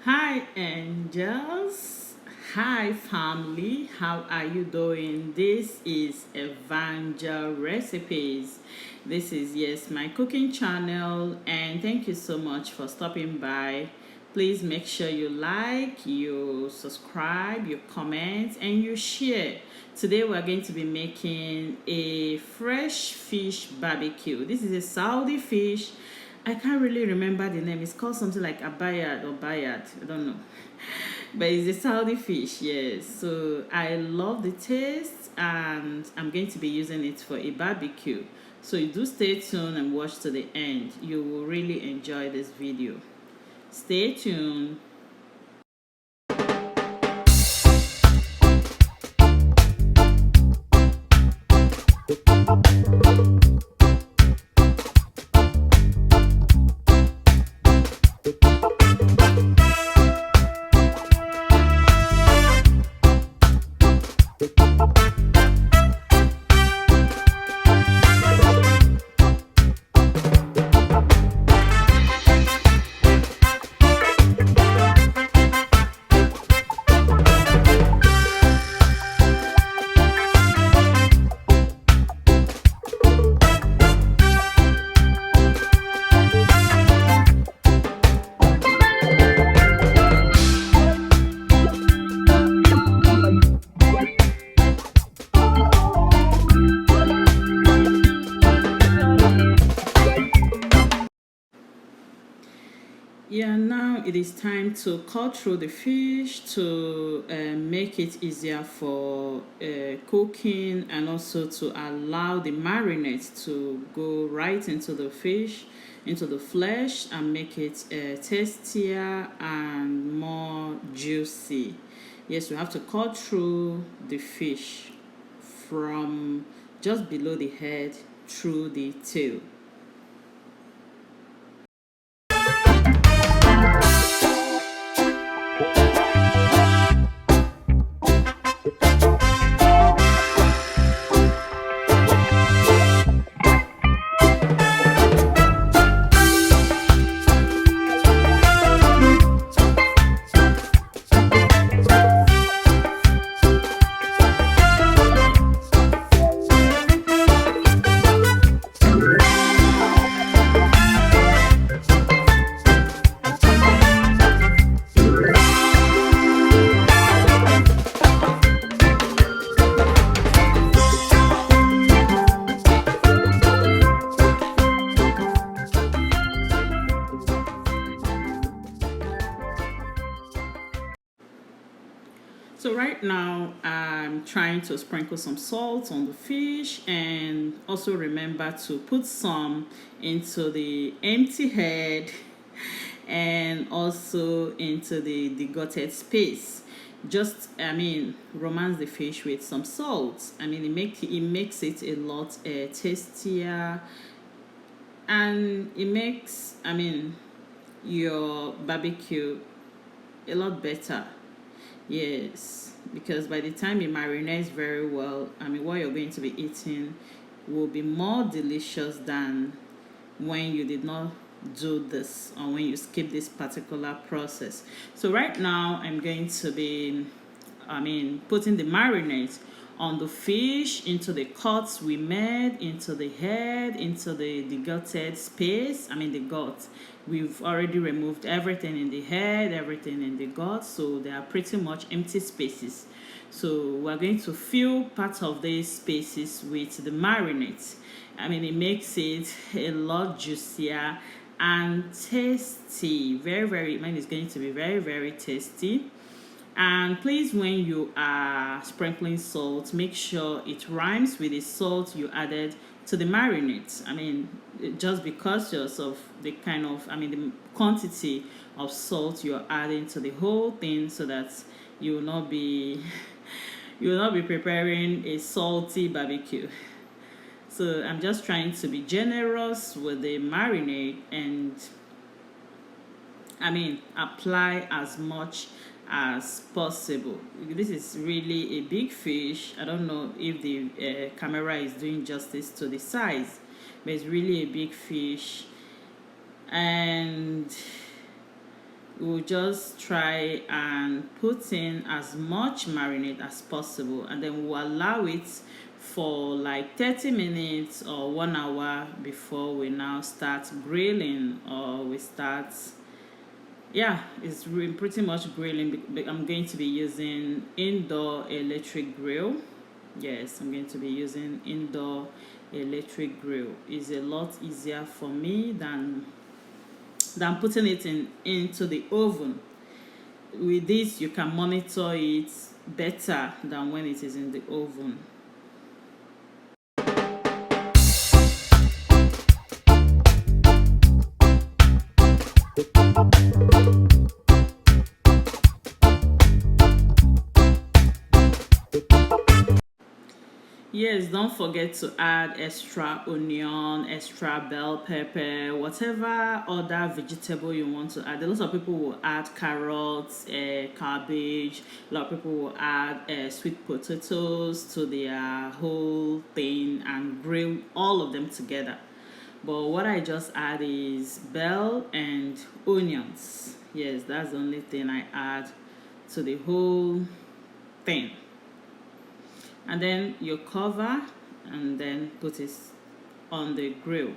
Hi, angels. Hi, family. How are you doing? This is Evangel Recipes. This is, yes, my cooking channel, and thank you so much for stopping by. Please make sure you like, you subscribe, you comment, and you share. Today, we're going to be making a fresh fish barbecue. This is a Saudi fish. I can't really remember the name. It's called something like abayad or bayad. I don't know. But it's a Saudi fish, yes. So I love the taste and I'm going to be using it for a barbecue. So you do stay tuned and watch to the end. You will really enjoy this video. Stay tuned. Yeah, now it is time to cut through the fish to make it easier for cooking and also to allow the marinade to go right into the fish, into the flesh, and make it tastier and more juicy. Yes, we have to cut through the fish from just below the head through the tail. So right now I'm trying to sprinkle some salt on the fish and also remember to put some into the empty head and also into the gutted space. Just, romance the fish with some salt. It makes it a lot tastier, and it makes your barbecue a lot better. Yes, because by the time it marinates very well, what you're going to be eating will be more delicious than when you did not do this or when you skip this particular process. So right now I'm going to be putting the marinade on the fish, into the cuts we made, into the head, into the gutted space, the gut. We've already removed everything in the head, everything in the gut, so they are pretty much empty spaces. So we're going to fill part of these spaces with the marinade. It makes it a lot juicier and tasty. Very, very, mine is going to be very, very tasty. And please, when you are sprinkling salt, make sure it rhymes with the salt you added to the marinade. Just because of the the quantity of salt you're adding to the whole thing, so that you will not be you will not be preparing a salty barbecue. So I'm just trying to be generous with the marinade and apply as much as possible. This is really a big fish. I don't know if the camera is doing justice to the size, but it's really a big fish. And we'll just try and put in as much marinade as possible, and then we'll allow it for like 30 minutes or 1 hour before we now start grilling, or we start, yeah, it's pretty much grilling. I'm going to be using indoor electric grill. Yes, I'm going to be using indoor electric grill. It's a lot easier for me than putting it into the oven. With this, you can monitor it better than when it is in the oven. Yes, don't forget to add extra onion, extra bell pepper, whatever other vegetable you want to add. A lot of people will add carrots, cabbage. A lot of people will add sweet potatoes to their whole thing and grill all of them together. But what I just add is bell and onions. Yes, that's the only thing I add to the whole thing. And then you cover and then put it on the grill.